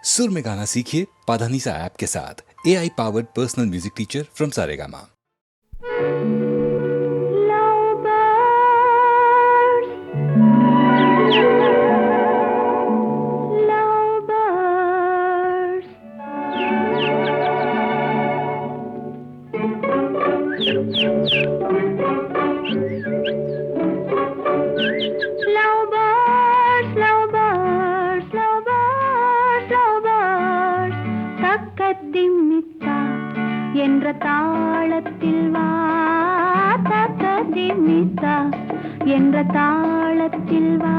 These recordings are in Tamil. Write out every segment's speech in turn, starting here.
सुर में गाना सीखिए पाधानीसा ऐप के साथ। AI powered personal music teacher from Saregama. என்ற தாளத்தில் வா தக்கதிமிதா என்ற தாளத்தில் வா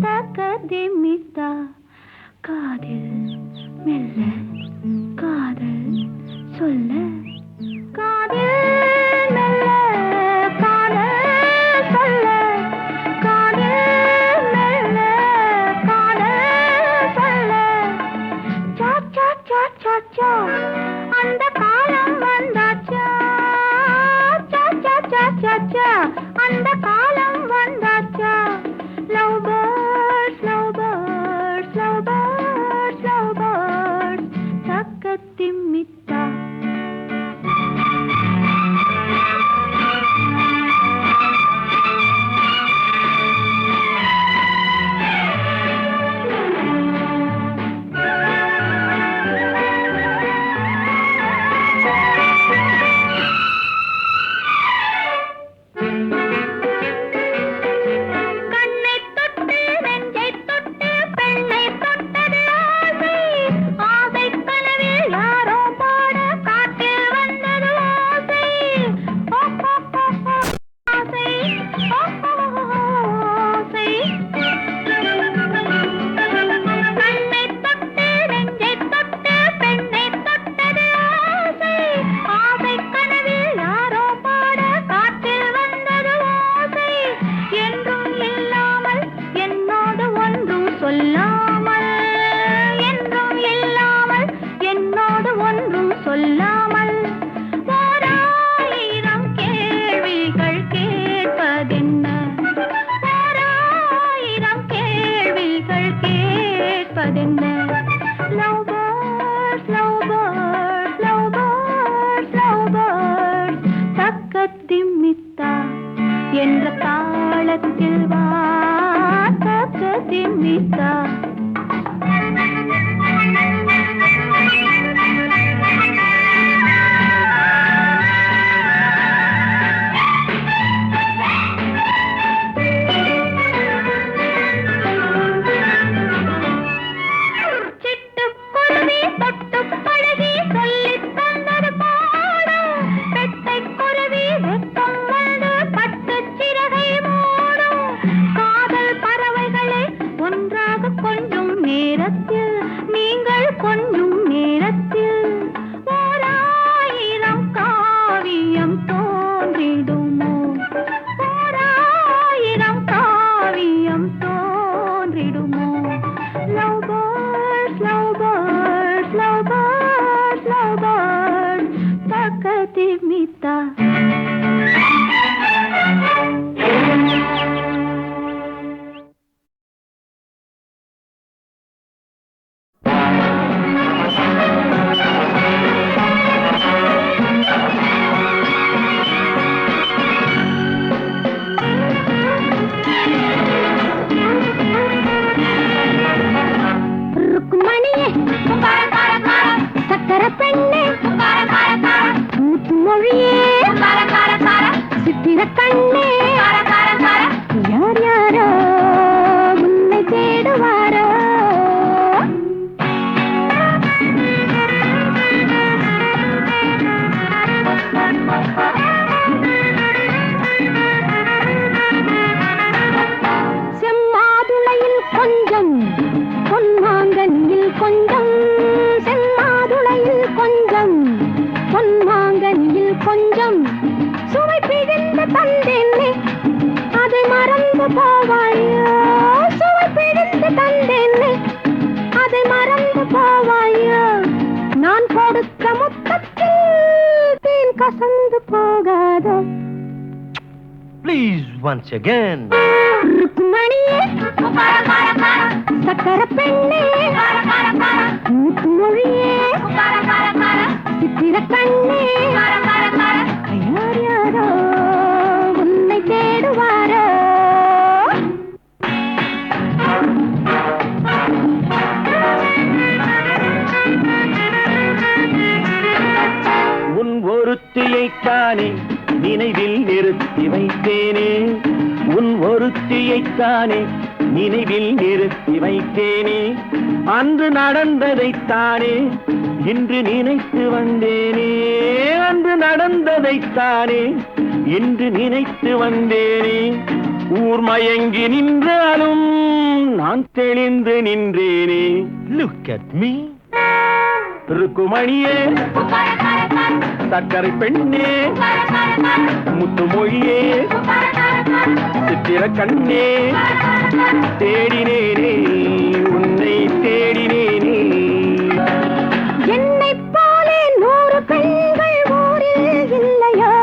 தக்கதிமிதா காதில் மெல்ல காதல் சொல்ல காதில் மெல்ல காதல் சொல்ல காதில் மெல்ல காதல் சொல்ல சா சா சா சா சா அந்த காலம் வந்தாச்சா சா சா சா சா சா அந்த காலம் வந்தாச்சா love birds love birds love birds love birds தக்கத்திமித்தா சொல்லாமல் ஓராயிரம் கேள்விகள் கேட்பதென்ன ஓராயிரம் கேள்விகள் கேட்பதென்ன love birds love birds love birds love birds தக்கதிமித்தா என்ற தாளத்தில் வா தக்கதிமித்தா Mita. Rukmaniye, kara kara kara, sakara penne, kara kara kara. மொழியே கார கார கார சித்திர கண்ணே கார கார கார யார் யாரோ உன்னை தேடுவாரோ செம்மாதுளையில் கொஞ்சம் பொன்மாங்கனியில் கொஞ்சம் செம்மாதுளையில் கொஞ்சம் பொன்மாங்கனியில் கொஞ்சம் சுவை பிழிந்து தந்தேனே அதை மறந்து போவாயோ சுவை பிழிந்து தந்தேனே அதை மறந்து போவாயோ நான் கொடுத்த முத்தத்தில் தேன் கசந்து போகாதோ Please once again ருக்மணியே சக்கர பெண்ணே ஒருத்தியைத்தானே நினைவில் நிறுத்தி வைத்தேனே, உன் ஒருத்தியைத்தானே நினைவில் நிறுத்தி வைத்தேனே, அன்று நடந்ததைத்தானே இன்று நினைத்து வந்தேனே, அன்று நடந்ததைத்தானே இன்று நினைத்து வந்தேனே, ஊர் மயங்கி நின்றாலும் நான் தெளிந்து நின்றேனே. Look at me. ருக்குமணியே, சக்கரை பெண்ணே, முத்துமொழியே, சித்திர கண்ணே, தேடினேனே உன்னை தேடினேனே. என்னை போலே 100 பெண்கள் ஊரில் இல்லையா,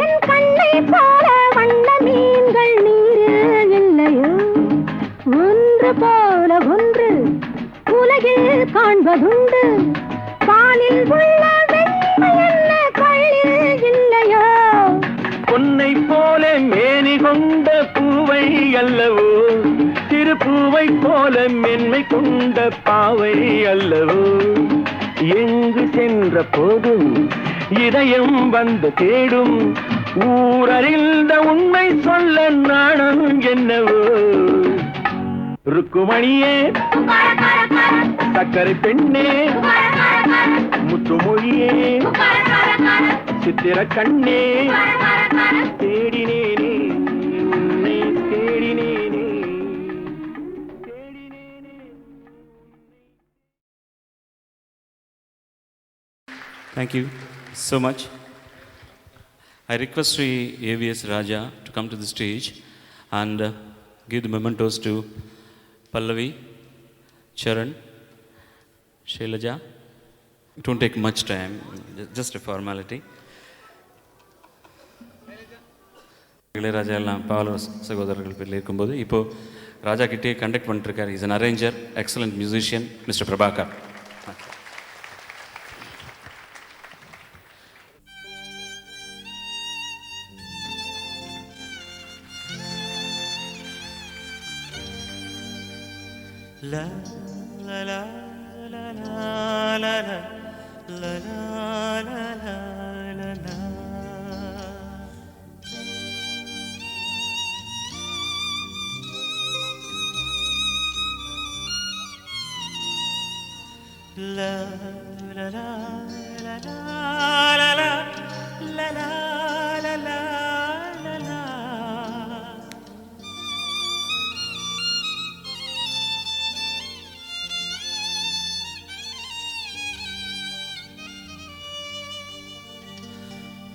என் கண்ணை போல வண்ண மீன்கள் நீரில் இல்லையா, ஒன்று போல ஒன்று உலகில் காண்பதுண்டு, பாலில் உள்ள வெண்மை என்ன கள்ளில் இல்லையா, பொன்னை போல மேனி கொண்ட பூவை அல்லவோ, சிறு பூவை போல மென்மை கொண்ட பாவை அல்லவோ, எங்கு சென்ற போதும் இதயம் வந்து தேடும், ஊரறிந்த உண்மை சொல்ல நாணம் என்னவோ. ருக்குமணியே, சக்கரை பெண்ணே, முத்துமொழியே, சித்திர கண்ணே, தேடினேனே உன்னை தேடினேனே. Thank you so much. I request Sri A.V.S. Raja to come to the stage and give the mementos to Pallavi, Charan, Shailaja. It won't take much time, just a formality. Ilaiyaraaja எல்லாம் பாவலர் சகோதரர்கள் பேரில் இருக்கும்போது இப்போது ராஜா கிட்டே கண்டக்ட் பண்ணிட்டுருக்கார். Is an arranger, excellent musician, Mister Prabhakar. La la la la la la la la la la la. La la la la la la la la la la la la.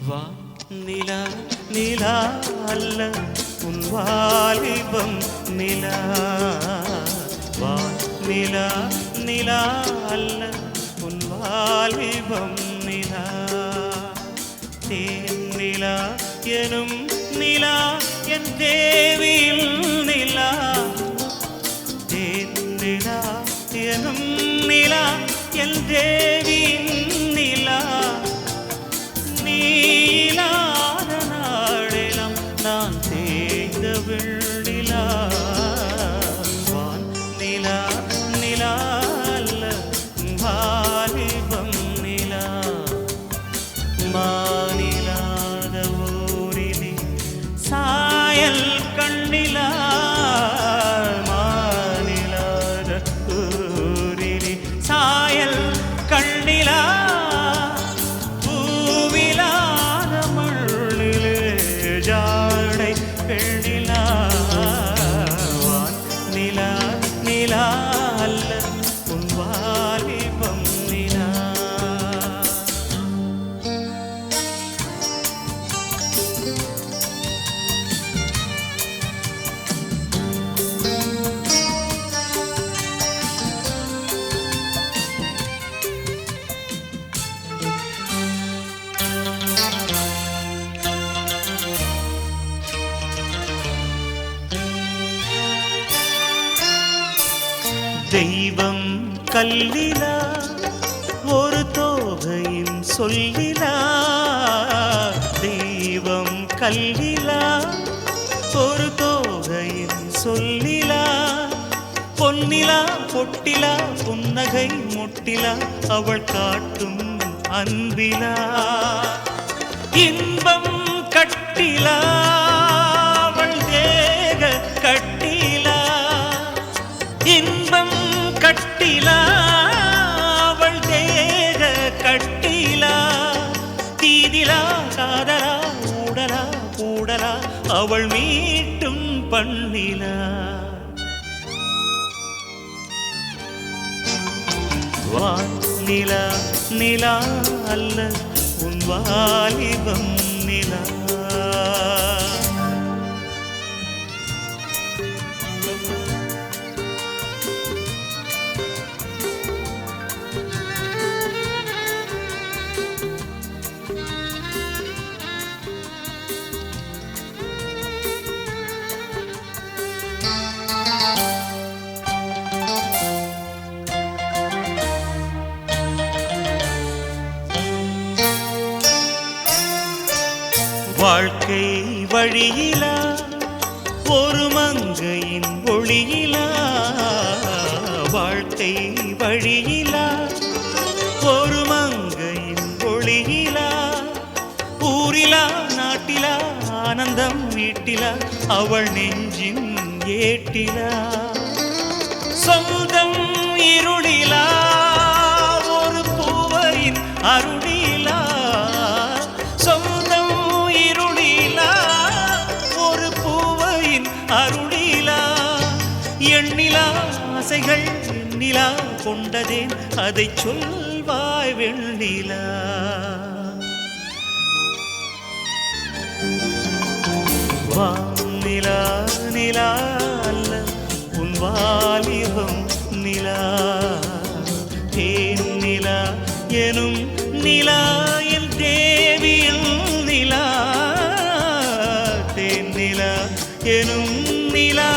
வா நிலா நிலா அல்ல உன் வாலிபம் நிலா, வா நிலா நிலா அல்ல உன் வாலிபம் நிலா, தேன் நிலா எனும் நிலா என் தேவியில் நிலா, தேன் நிலா எனும் நிலா என் தேவியின் நிலா, நீலாத நாடெல்லாம் நான் தேய்ந்த வெள்ளிலா, வான் நிலா நிலா அல்ல வாலிபம் நிலா, மாநிலாத ஊரிலே சாயல் கண்ணிலா, மாநிலாத ஊரிலே சாயல் கண்ணிலா, பூவிலாத மண்ணிலே ஜாடை பெண்ணிலா, வான் நிலா நிலா அல்ல உன் வாலிபம் நிலா. தெய்வம் கல்லிலா ஒரு தோகையின் சொல்லிலா, தெய்வம் கல்லிலா ஒரு தோகையின் சொல்லிலா, பொன்னிலா பொட்டிலா புன்னகை முட்டிலா அவள் காட்டும் அன்பிலா இன்பம் கட்டிலா அவள் தேக கட்டிலா இன்பம் கட்டிலா அவள் தேக கட்டிலா தீதிலா காதலா ஊடலா கூடலா அவள் மீட்டும் பண்ணிலா நிலா நிலா அல்ல உன் வாலிபம் நிலா வாழ்க்கை வழியிலா ஒரு மங்கையின் ஒளியிலா வாழ்க்கை வழியிலா ஒரு மங்கையின் ஒளியிலா ஊரிலா நாட்டிலா ஆனந்தம் வீட்டிலா அவள் நெஞ்சின் ஏட்டிலா சொந்தம் இருளிலா ஒரு பூவையின் அருளிலா சொந்தம் இருளிலா ஒரு பூவையின் அருளிலா எண்ணிலா ஆசைகள் எண்ணிலா கொண்டதேன் அதை சொல்வாய் வெண்ணிலா வானிலா நிலா அல்ல உன் வாலிபம் நிலா தேன் நிலா எனும் நிலா என் தேவியில் நிலா தேன் நிலா எனும் நிலா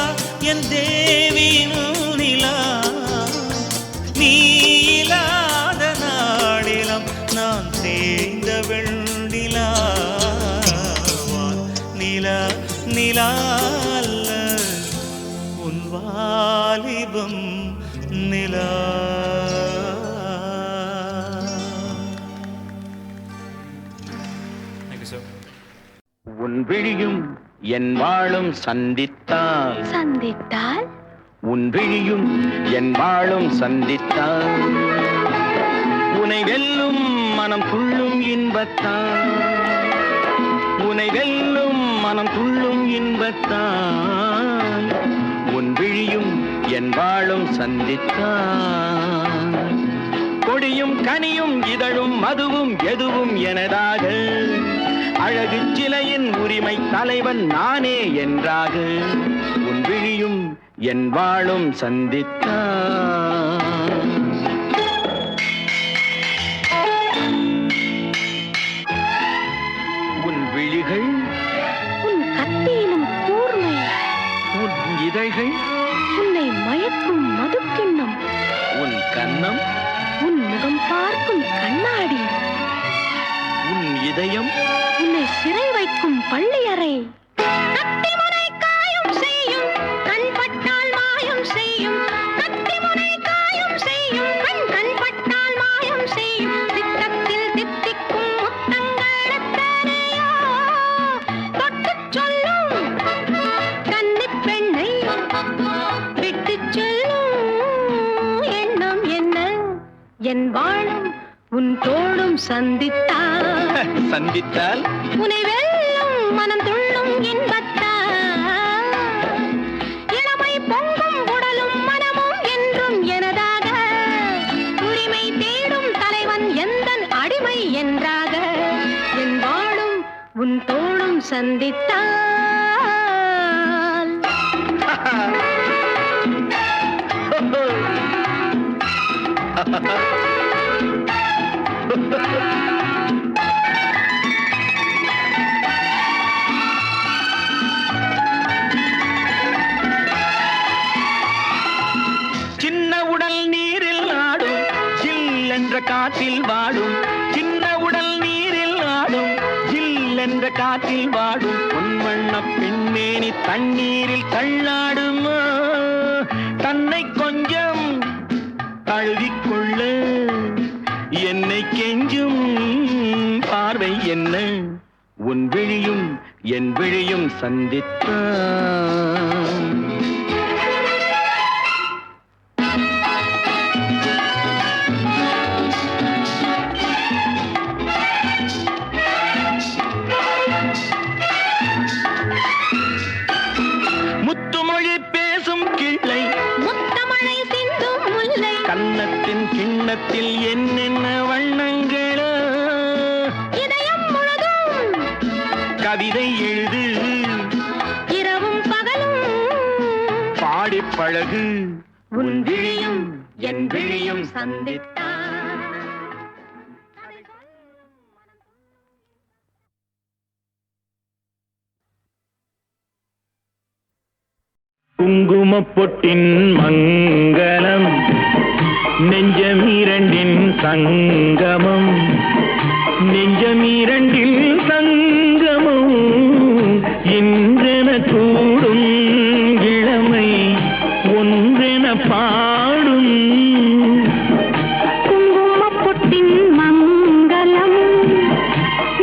என் தேவியில் நிலா நீ இல்லாத நாளிலம் நான் தேய்ந்த வெண்ணிலா நிலா நிலா அல்ல உன் வாலிபம் நிலா உன் விழியும் என் வாழும் சந்தித்தால் சந்தித்தால் உன் விழியும் என் வாழும் சந்தித்தால் உனை வெல்லும் மனம் துள்ளும் இன்பத்தான் உனை வெல்லும் மனம் துள்ளும் இன்பத்தான் உன் விழியும் என் வாழும் சந்தித்தான் கொடியும் கனியும் இதழும் மதுவும் எதுவும் எனதாக அழகு சிலையின் உரிமை தலைவன் நானே என்றாக உன் விழியும் என் வாழும் சந்தித்தான் உன் விழிகள் உன் கத்தியிலும் கூர்மை உன் இதழ்கள் உன்னை மயக்கும் மதுக்கிண்ணம் உன் கன்னம் உன் முகம் பார்க்கும் கண்ணாடி உன் இதயம் உன்னை சிறை வைக்கும் பள்ளியறை கத்திமுனை காயம் செய்யும் கண் பட்டால் மாயம் செய்யும் கத்திமுனை காயம் செய்யும் கண் பட்டால் மாயம் செய்யும் திட்டத்தில் தித்திக்கும் முத்தங்கள் எத்தனையோ தொட்டுச் சொல்லும் கன்னிப் பெண்ணை விட்டுச் சொல்லும் எண்ணம் என்ன என் வாழும் உன் தோளும் சந்தித்தால் சந்தித்தால் உனை வெல்லும் மனம் துள்ளும் இன்பத்தால் இளமை பொங்கும் உடலும் மனமும் என்றும் எனதாக உரிமை தேடும் தலைவன் எந்தன் அடிமை என்றாக என் வாழும் உன் தோளும் சந்தித்தால் சின்ன உடல் நீரில் ஆடும் ஜில் என்ற காற்றில் வாடும் சின்ன உடல் நீரில் ஆடும் ஜில் என்ற காற்றில் வாடும் பொன்வண்ண பெண்மேனி தண்ணீரில் தள்ளாடுமா தன்னை கொஞ்சம் தழுவிக்கொள்ள என்னை கெஞ்சும் என்ன உன் விழியும் என் விழியும் சந்தித்தான். முத்துமொழி பேசும் கிள்ளை முத்தமழை சிந்தும் முல்லை கன்னத்தின் கிண்ணத்தில் என்னென்ன வண்ணங்களோ இதயம் முழுதும் கவிதை எழுது இரவும் பகலும் பாடி பழகு உன் விழியும் என் விழியும் சந்தித்தான். குங்குமப்பொட்டின் மங்களம் நெஞ்சம் இரண்டின் சங்கமம் நெஞ்சம் இரண்டில் சங்கமம் இன்றென கூடும் இளமை ஒன்றென பாடும். குங்குமப்பொட்டின் மங்களம்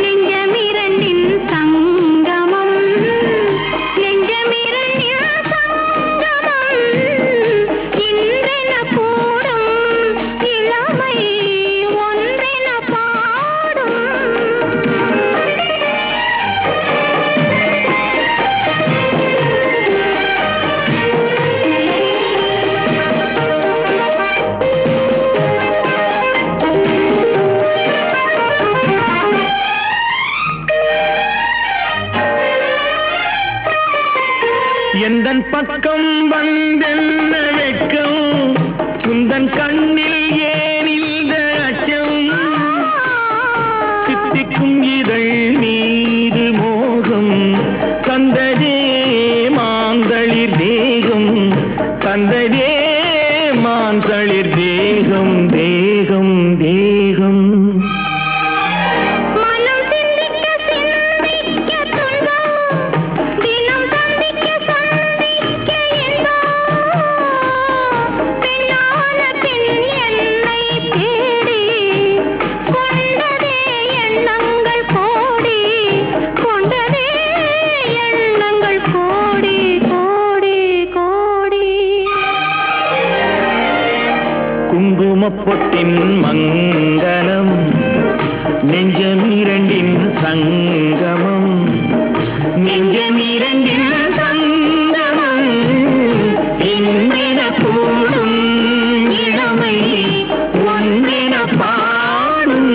நெஞ்சமிரண்டின் சங்கமம் நெஞ்சமிரண்டின் சங்கமம் இன்றென கூடும் இளமை ஒன்றென பாடும். எந்தன் பக்கம் வந்தென்ன வெட்கம் குந்தன் கண்ணில் ஏன் இந்த அச்சம் சித்திக்கும் இதழ் மீது மோகம் தந்ததே மாந்தளிர் தேகம் தந்ததே மாந்தளிர் தேகம் தேகம் தேகம். மனம் சிந்திக்க சிந்திக்க துன்பம் தினம் சந்திக்க சந்திக்க இன்பம் பெண்ணான பெண் என்னை தேடி கொண்டதே எண்ணங்கள் கோடி கொண்டதே எண்ணங்கள் கோடி கோடி கோடி. குங்குமப்பொட்டின் மங்களம் நெஞ்சம் இரண்டின் சங்கமம் நெஞ்சம் இரண்டின் சங்கமம் இன்றென கூடும் இளமை ஒன்றென பாடும்.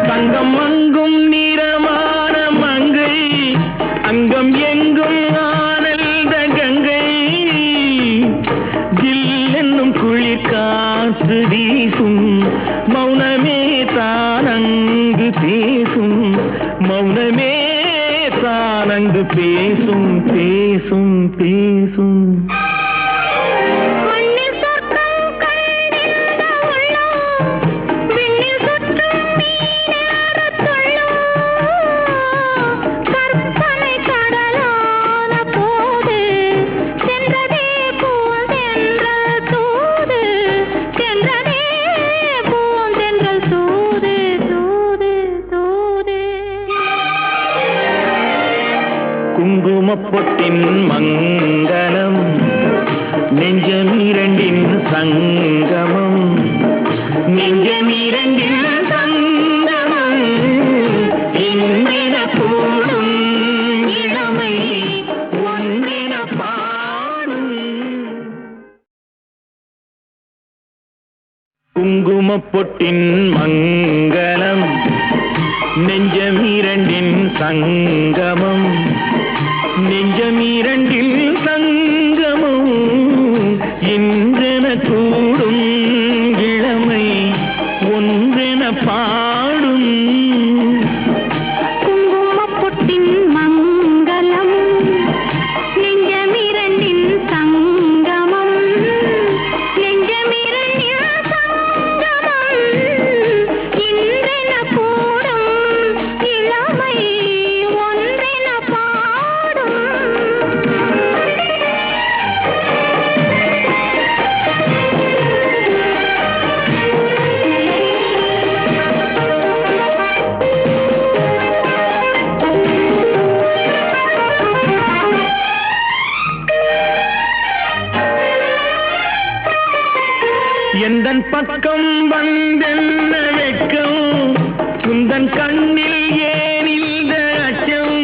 தங்கம் அங்கும் நிறமான மங்கை அங்கம் எங்கும் ஆனந்த கங்கை ஜில் என்னும் குளிர் காற்று வீசும் மௌனமே தானங்கு பேசும் மௌனமே தானங்கு பேசும் பேசும் பேசும். மண்ணில் சொர்க்கம் கண்டிருந்த உள்ளம் விண்ணில் சுற்றும் மீனேறத் துள்ளும் கற்பனை கடலான போது சென்றதே பூந்தென்றல் தூது சென்றதே பூந்தென்றல் தூது தூது தூது. குங்குமப்பொட்டின் மங்களம் நெஞ்சம் இரண்டின் சங்கமம் நெஞ்சம் இரண்டின் சங்கமம் இன்றென கூடும் இளமை ஒன்றென பாடும். குங்குமப்பொட்டின் மங்களம் நெஞ்சம் இரண்டின் சங்கமம் நெஞ்சம் இரண்டில் சங்கமம் இன்றென கூடும் இளமை ஒன்றென பாடும். குங்குமப்பொட்டின் மங்களம் நெஞ்சமிரண்டின் சங்கமம் நெஞ்சமிரண்டின் சங்கமம் எந்தன் பக்கம் வந்தென்ன வெட்கம் உந்தன் கண்ணில் ஏன் இந்த அச்சம்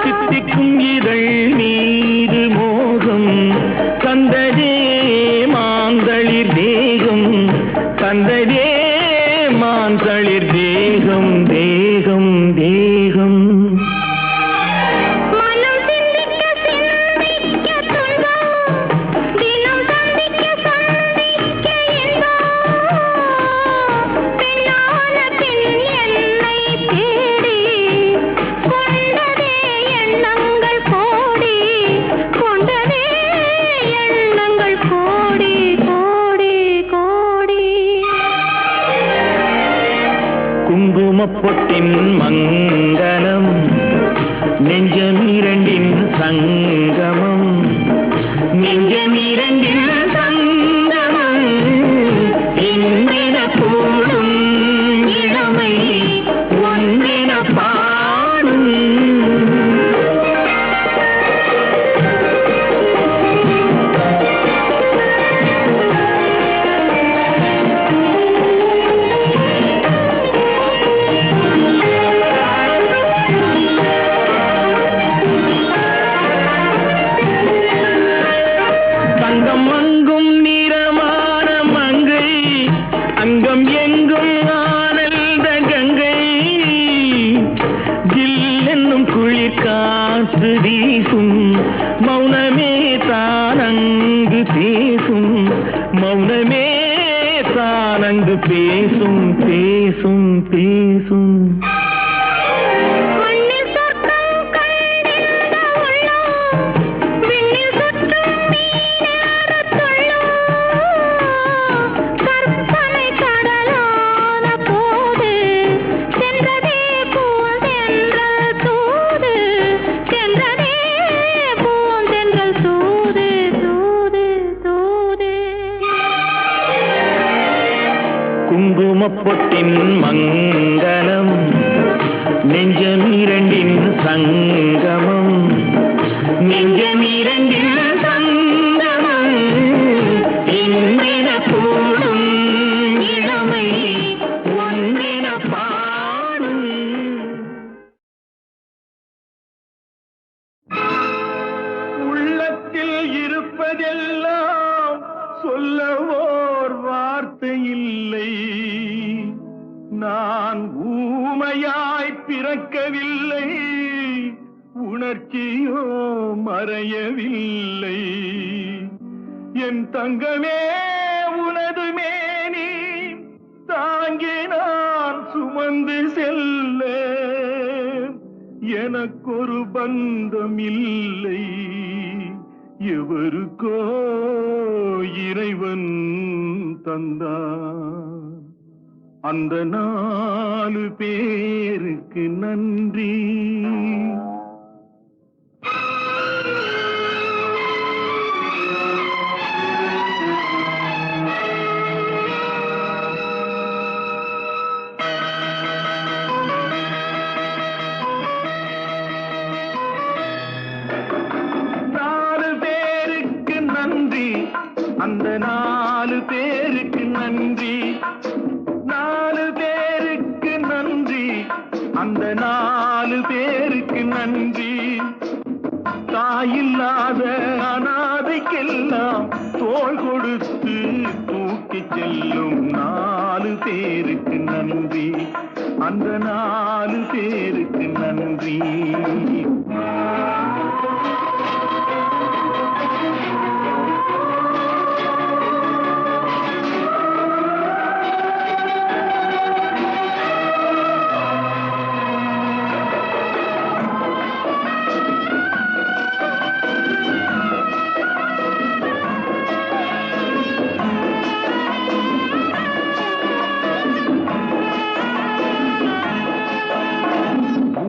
சித்திக்கும் இதழ் மீது மோகம் தந்ததே மாந்தளிர் தேகம் தந்ததே மாந்தளிர் தேகம் தேகம் தேகம் குங்குமப்பொட்டின் மங்களம் நெஞ்சமிரண்டின் சங்கமம் நெஞ்சமிரண்டின் சங்கமம் என்னென கூடும் இளமை ஒன்றென பாடும் மௌனமே தானங்கு பேசும் மௌனமே தானங்கு பேசும் பேசும் பேசும் குங்குமப்பொட்டின் மங்களம் நெஞ்சமிரண்டின் சங்கமம் நெஞ்சமிரண்டின் சங்கமம் என்னென கூடும் இளமை ஒன்றென பாடும் உள்ளத்தில் இருப்பதெல்லாம் சொல்லவோர் வார்த்தை இல்லை நான் ஊமையாய் பிறக்கவில்லை உணர்ச்சியோ மறையவில்லை என் தங்கமே உனது மேனி தாங்கி நான் சுமந்து செல்ல எனக்கொரு பந்தம் இல்லை எவருக்கோ இறைவன் தந்தான் அந்த 4 பேருக்கு நன்றி அந்த 4 பேருக்கு நன்றி 4 பேருக்கு நன்றி அந்த 4 பேருக்கு நன்றி தாயில்லாத அனாதைக்கெல்லாம் தோள் கொடுத்து தூக்கிச் செல்லும் 4 பேருக்கு நன்றி அந்த 4 பேருக்கு நன்றி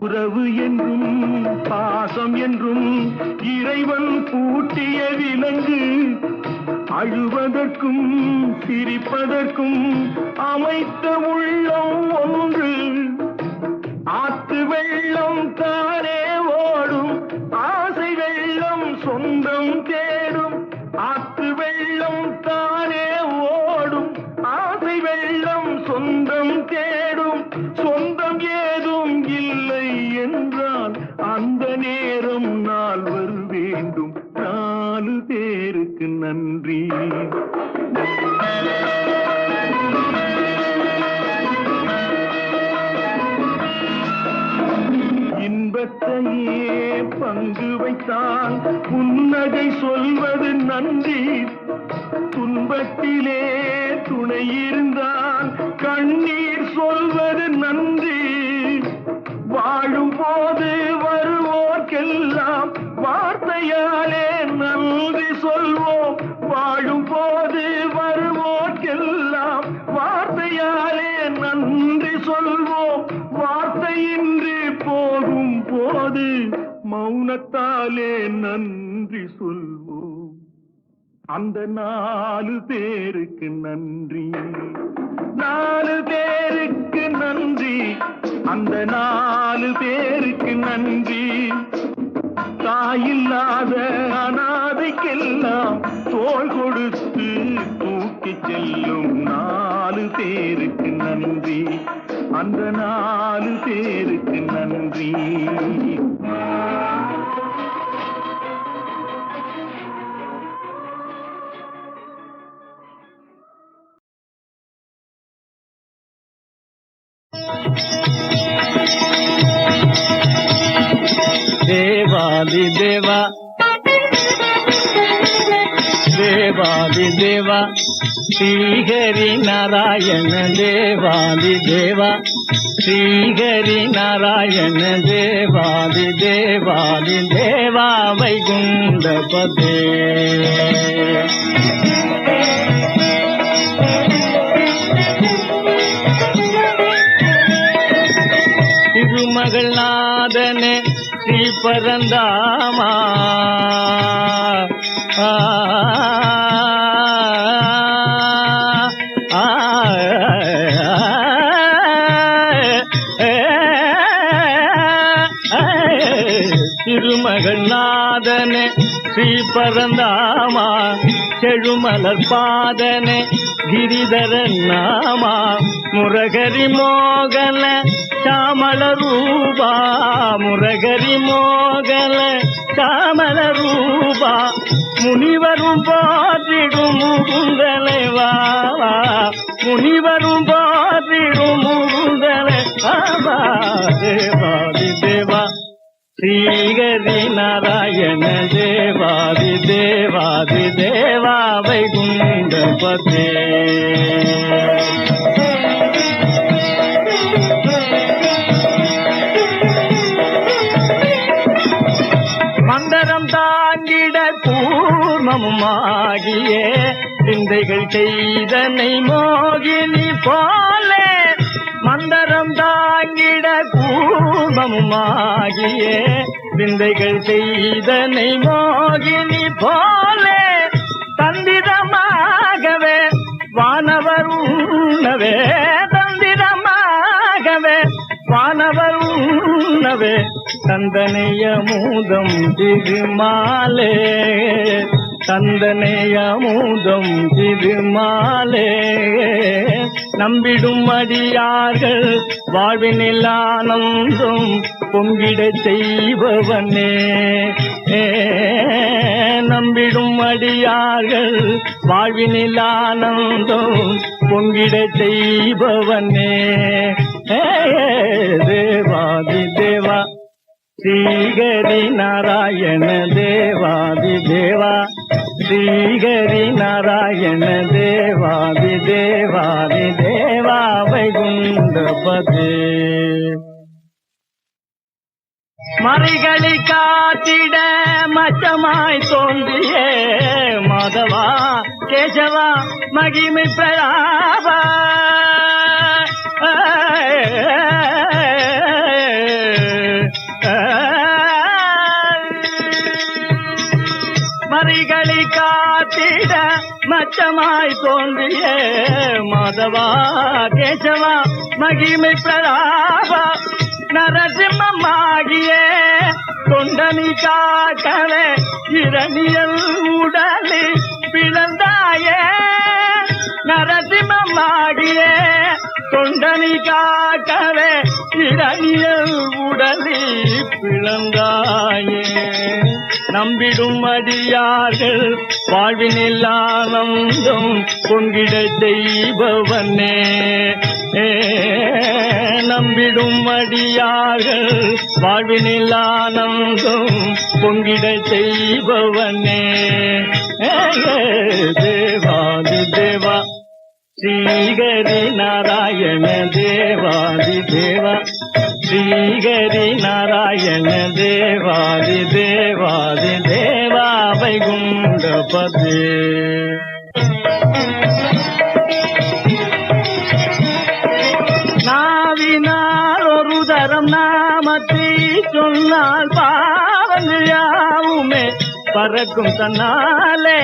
உறவு என்றும் பாசம் என்றும் இறைவன் பூட்டிய விலங்கு அழுவதற்கும் சிரிப்பதற்கும் அமைத்த உள்ளம் ஒன்று ஆற்று வெள்ளம் தானே ஓடும் ஆசை வெள்ளம் சொந்தம் தேடும் ஆற்று வெள்ளம் தானே 4 பேருக்கு நன்றி. இன்பத்தையே பங்கு வைத்தால் புன்னகை சொல்வது நன்றி. துன்பத்திலே துணை இருந்தால் கண்ணீர் சொல்வது நன்றி. வாழும் போது வருவோர்க்கெல்லாம் வார்த்தையாலே நன்றி சொல்வோம். வாழும் போது வருவோர்க்கெல்லாம் வார்த்தையாலே நன்றி சொல்வோம். வார்த்தையின்றி போகும் போது மௌனத்தாலே நன்றி சொல்வோம். அந்த 4 பேருக்கு நன்றி. 4 பேருக்கு நன்றி. அந்த 4 பேருக்கு நன்றி. தாயில்லாத அனாதைக்கெல்லாம் தோள் கொடுத்து தூக்கி செல்லும் 4 பேருக்கு நன்றி. அந்த 4 பேருக்கு நன்றி. தேவாதி தேவா தேவாதி தேவா ஸ்ரீஹரி நாராயண தேவாதி தேவா ஸ்ரீஹரி நாராயண தேவாதி தேவாதி தேவா வைகுண்டபதே. திருமகள் நாதனே ஸ்ரீ பரந்தாமா திருமகள் நாதனே ஸ்ரீ பரந்தாமா செழுமலர் பாதனே கிரிதரன் நாமா முரகரி மோகன சாமல ரூபா முரகரி மோகன சாமல ரூபா முனிவரும் போற்றிடும் முகுந்தனை வாவா முனிவரும் போற்றிடும் முகுந்தனை வாவா தேவாதி தேவா ஸ்ரீஹரி நாராயண தேவாதி தேவாதி தேவா வைகுண்டபதே. மந்தரம் தாங்கிட கூர்மமுமாகியே சிந்தைகள் செய்தனை மோகினி போலே மந்தரம் தாங்கிட கூர்மமுமாகியே சிந்தைகள் செய்தனை மோகினி போலே தந்திரமாகவே வானவர் உண்ணவே தந்திரமாகவே வானவர் உண்ணவே தந்தனைய மூதம் திருமாலே தந்தனைய மூதம் திருமாலே நம்பிடும் அடியார்கள் வாழ்வினில் ஆனந்தம் பொங்கிடச் செய்பவனே நம்பிடும் அடியார்கள் வாழ்வினில் ஆனந்தம் பொங்கிடச் செய்பவனே தேவாதி தேவா ஸ்ரீஹரி நாராயண தேவாதி தேவா ஸ்ரீஹரி நாராயண தேவாதி தேவாதி தேவா வைகுண்டபதே. மறைகளை காத்திட மச்சமாய் தோன்றியே மாதவா கேசவா மகிமை பிரயாபா மறைகளை காத்திட மச்சமாய் தோன்றிய மாதவா கேசவா மகிமை பிரதாபா நரசிம்மமாகிய தொண்டனி காக்கவே இரணியல் உடலில் பிளந்தாயே நரசிம்மமாகிய தொண்டனி காக்கவே இரணியல் உடலில் பிளந்தாயே நம்பிடும் அடியார்கள் வாழ்வினில் ஆனந்தம் பொங்கிட செய்பவனே. நம்பிடும் அடியார்கள் வாழ்வினில் ஆனந்தம் பொங்கிட செய்பவனே. தேவாதி தேவா ஸ்ரீஹரி நாராயண தேவாதி தேவா ஸ்ரீஹரி நாராயண தேவாதி தேவாதி தேவா வைகுண்டபதே. நாவினால் ஒரு தரம் நாமத்தை சொன்னால் பாவங்கள் யாவுமே பறக்கும் தன்னாலே.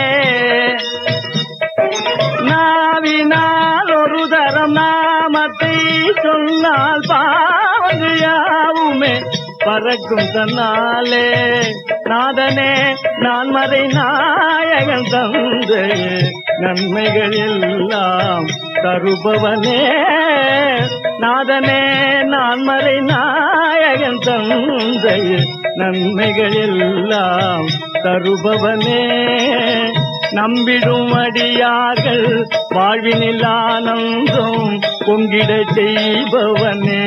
நாவினால் ஒரு தரம் நாமத்தை சொன்னால் பாவங்கள் யாவுமே பறக்கும் தன்னாலே. நாதனே நான் மறை நாயகன் தந்து நன்மைகள் எல்லாம் தருபவனே. நாதனே நான் மறை நாயகன் தந்தை நன்மைகள் எல்லாம் தருபவனே. நம்பிடும் அடியார்கள் வாழ்வினில் ஆனந்தம் பொங்கிட செய்பவனே.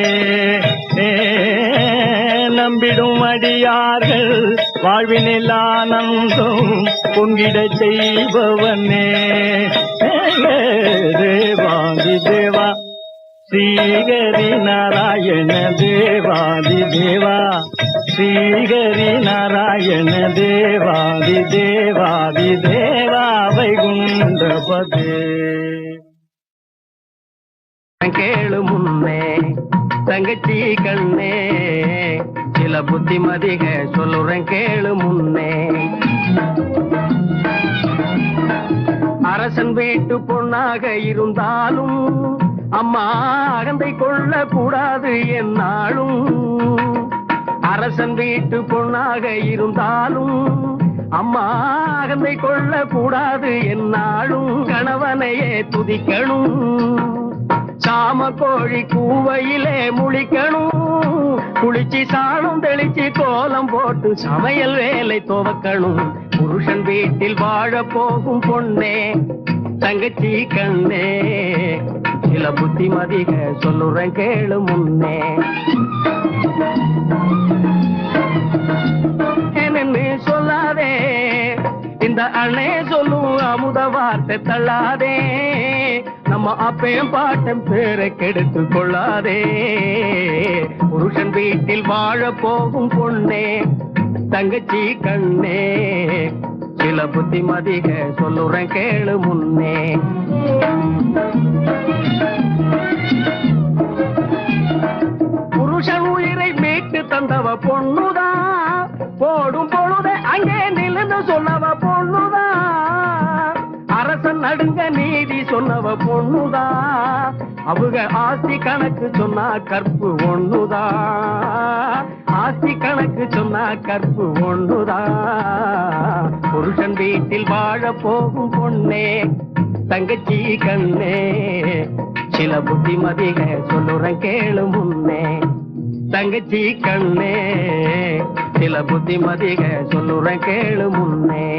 நம்பிடும் அடியார்கள் வாழ்வினில் ஆனந்தம் பொங்கிட செய்பவனே. தேவாதி தேவா ஸ்ரீஹரி நாராயண தேவாதி தேவா ஸ்ரீஹரி நாராயண தேவாதி தேவாதி தேவா வைகுண்டபதே. கேளு முன்னே தங்கச்சி கண்ணே சில புத்திமதிக சொல்லுறேன் கேளு முன்னே. அரசன் வீட்டு பொண்ணாக இருந்தாலும் அம்மா அகந்தை கொள்ள கூடாது என்னாலும். அரசன் வீட்டு பொண்ணாக இருந்தாலும் அம்மா அகந்தை கொள்ள கூடாது என்னாலும். கணவனையே துதிக்கணும், சாம கோழி கூவையிலே முழிக்கணும். குளிச்சு சாணம் தெளிச்சு கோலம் போட்டு சமையல் வேலை துவக்கணும். புருஷன் வீட்டில் வாழ போகும் பொண்ணே தங்கச்சி கண்ணே சில புத்திமதிக சொல்லுறேன் கேளு முன்னே. என்னன்னு சொல்லாதே இந்த அண்ணே சொல்லும் அமுத வார்த்தை தள்ளாதே. நம்ம அப்பையும் பாட்டம் பேரை கெடுத்து கொள்ளாதே. புருஷன் வீட்டில் வாழ போகும் பொண்ணே தங்கச்சி கண்ணே சில புத்திமதிக சொல்லுறேன் கேளு முன்னே. புருஷன் உயிரை மீட்டு தந்தவ பொண்ணுதான், போடும் பொழுதே அங்கே நிலந்து சொன்னவ பொண்ணுதான். அரசன் நடுங்க நீதி சொன்னவ பொண்ணுதான், அவங்க ஆஸ்தி கணக்கு சொன்னா கற்பு ஒண்ணுதான். ஆஸ்தி கணக்கு சொன்னா கற்பு ஒண்ணுதான். புருஷன் வீட்டில் வாழ போகும் பொண்ணே தங்கச்சி கண்ணே சில புத்திமதிக சொல்லுறேன் கேளு முன்னே. தங்கச்சி கண்ணே சில புத்திமதிக சொல்லுறேன் கேளு முன்னே.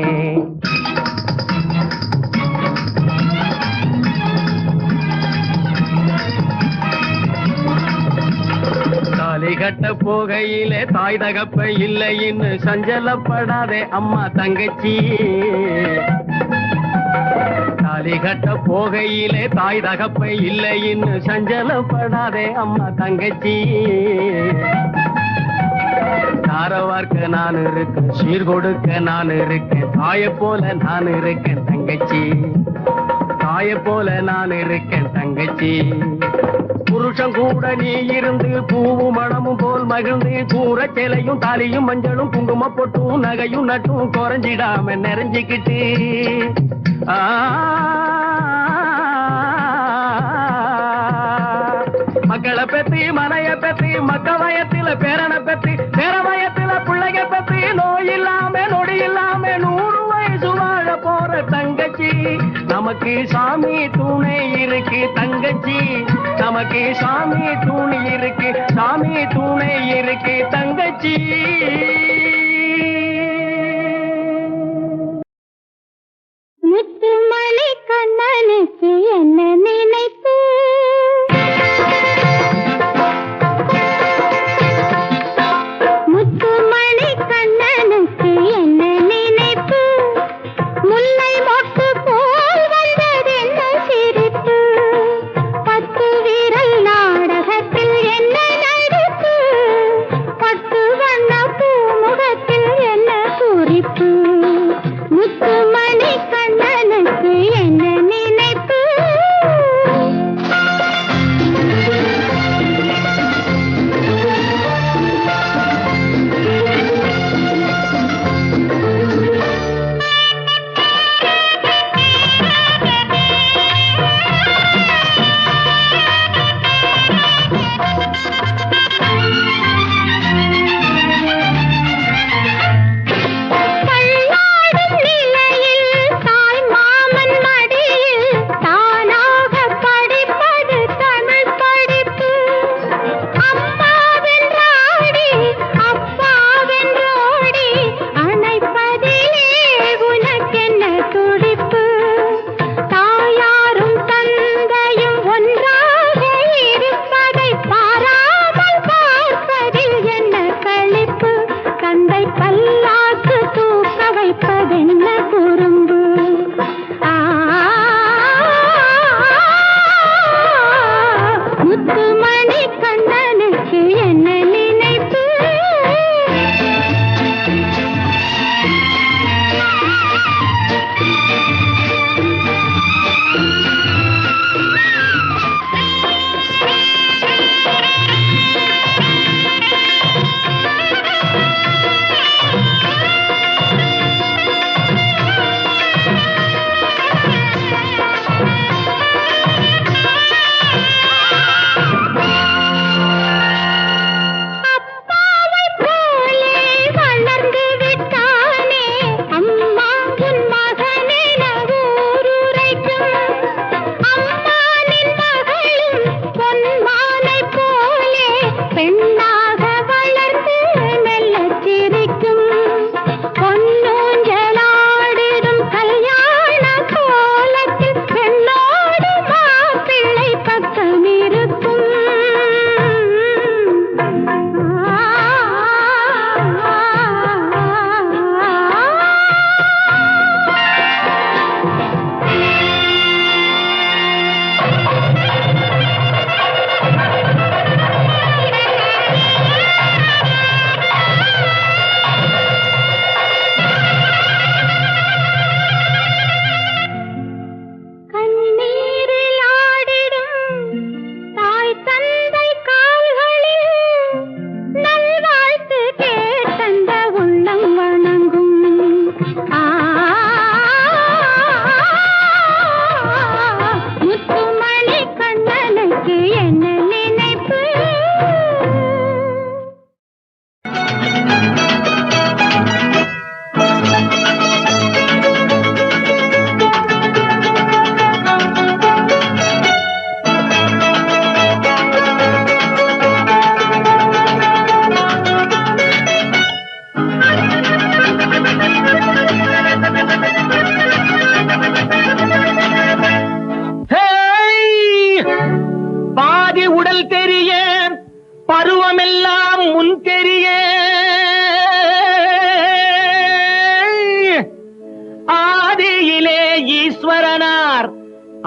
தாலி கட்ட போகையிலே தாய் தகப்ப இல்லைன்னு சஞ்சலப்படாதே அம்மா தங்கச்சி. தாலி கட்ட போகையிலே தாய் தகப்ப இல்லைன்னு சஞ்சலப்படாதே அம்மா தங்கச்சி. தாரவார்க்க நான் இருக்கேன், சீர் கொடுக்க நான் இருக்கேன், தாய போல நான் இருக்கேன் தங்கச்சி. தாய போல நான் இருக்கேன் தங்கச்சி. புருஷன் கூட நீ இருந்து பூவும் மணமும் போல் மகிழ்ந்து கூற சேலையும் தாலியும் மஞ்சளும் குங்கும பொட்டும் நகையும் நட்டும் குறைஞ்சிடாம நிறைஞ்சிக்கிட்டு மக்களை பெத்தி மனைய பெத்தி மக்க வயத்தில பேரனை பெத்தி பேர வயத்தில பிள்ளைக பெத்தி நோய் இல்லாம நொடி இல்லாம 100 வயசு வாழ போற தங்கச்சி. நமக்கு சாமி துணை இருக்கு தங்கச்சி, நமக்கு சாமி துணை இருக்கு, சாமி துணை இருக்கு தங்கச்சி. சின்ன குறும்பு. முத்துமணி கண்ணனுக்கு என்ன நினைப்பு?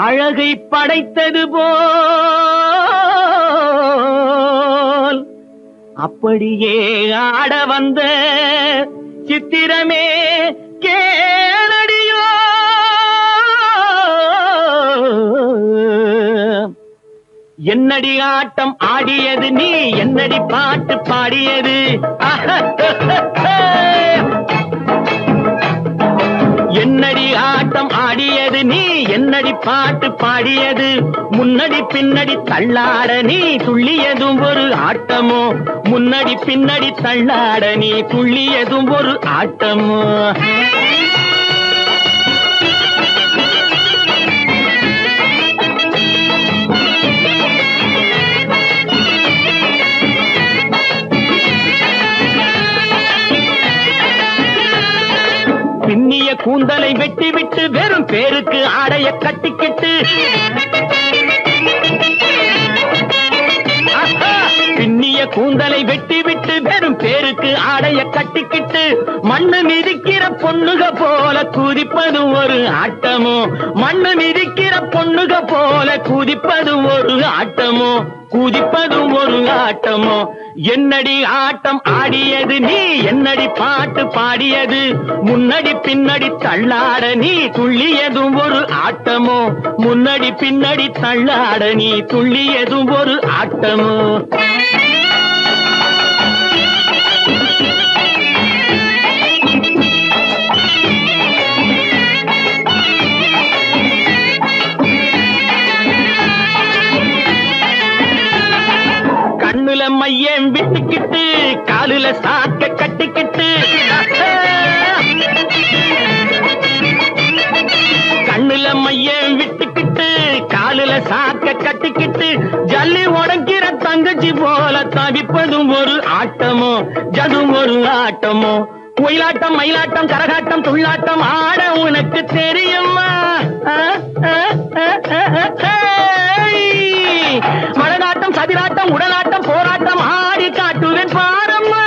அழகை படைத்தது போல் அப்படியே ஆட வந்த சித்திரமே கேளடியோ. என்னடி ஆட்டம் ஆடியது நீ, என்னடி பாட்டு பாடியது. என்னடி ஆட்டம் ஆடியது நீ, என்னடி பாட்டு பாடியது. முன்னடி பின்னடி தள்ளாட நீ துள்ளியதும் ஒரு ஆட்டமோ, முன்னடி பின்னடி தள்ளாட நீ துள்ளியதும் ஒரு ஆட்டமோ. பின்னிய கூந்தலை வெட்டி விட்டு வெறும் பேருக்கு ஆடைய கட்டிக்கிட்டு, பின்னிய கூந்தலை வெட்டி விட்டு வெறும் பேருக்கு ஆடைய கட்டிக்கிட்டு, மண்ணு மிதிக்கிற பொண்ணுக போல குதிப்பதும் ஒரு ஆட்டமோ, மண்ணு மிதிக்கிற பொண்ணுக போல குதிப்பதும் ஒரு ஆட்டமோ, குதிப்பதும் ஒரு ஆட்டமோ. என்னடி ஆட்டம் ஆடியது நீ, என்னடி பாட்டு பாடியது. முன்னடி பின்னடி தள்ளாட நீ துள்ளியதும் ஒரு ஆட்டமோ, முன்னடி பின்னடி தள்ளாட நீ துள்ளியதும் ஒரு ஆட்டமோ. கண்ணுல மையம் விட்டுக்கிட்டு, காலுல சாக்க கட்டிக்கிட்டு, கண்ணுல மையம் விட்டுக்கிட்டு, காலுல சாக்க கட்டிக்கிட்டு, ஜல்லி உடைக்கிற தங்கச்சி போல தவிப்பதும் ஒரு ஆட்டமோ, ஜதும் ஒரு ஆட்டமோ. ஒயிலாட்டம் மயிலாட்டம் கரகாட்டம் துள்ளாட்டம் ஆட உனக்கு தெரியுமா? மலநாட்டம் சதிராட்டம் உடலாட்டம் போராட்டம் ஆடி காட்டுவேன் பாரம்மா.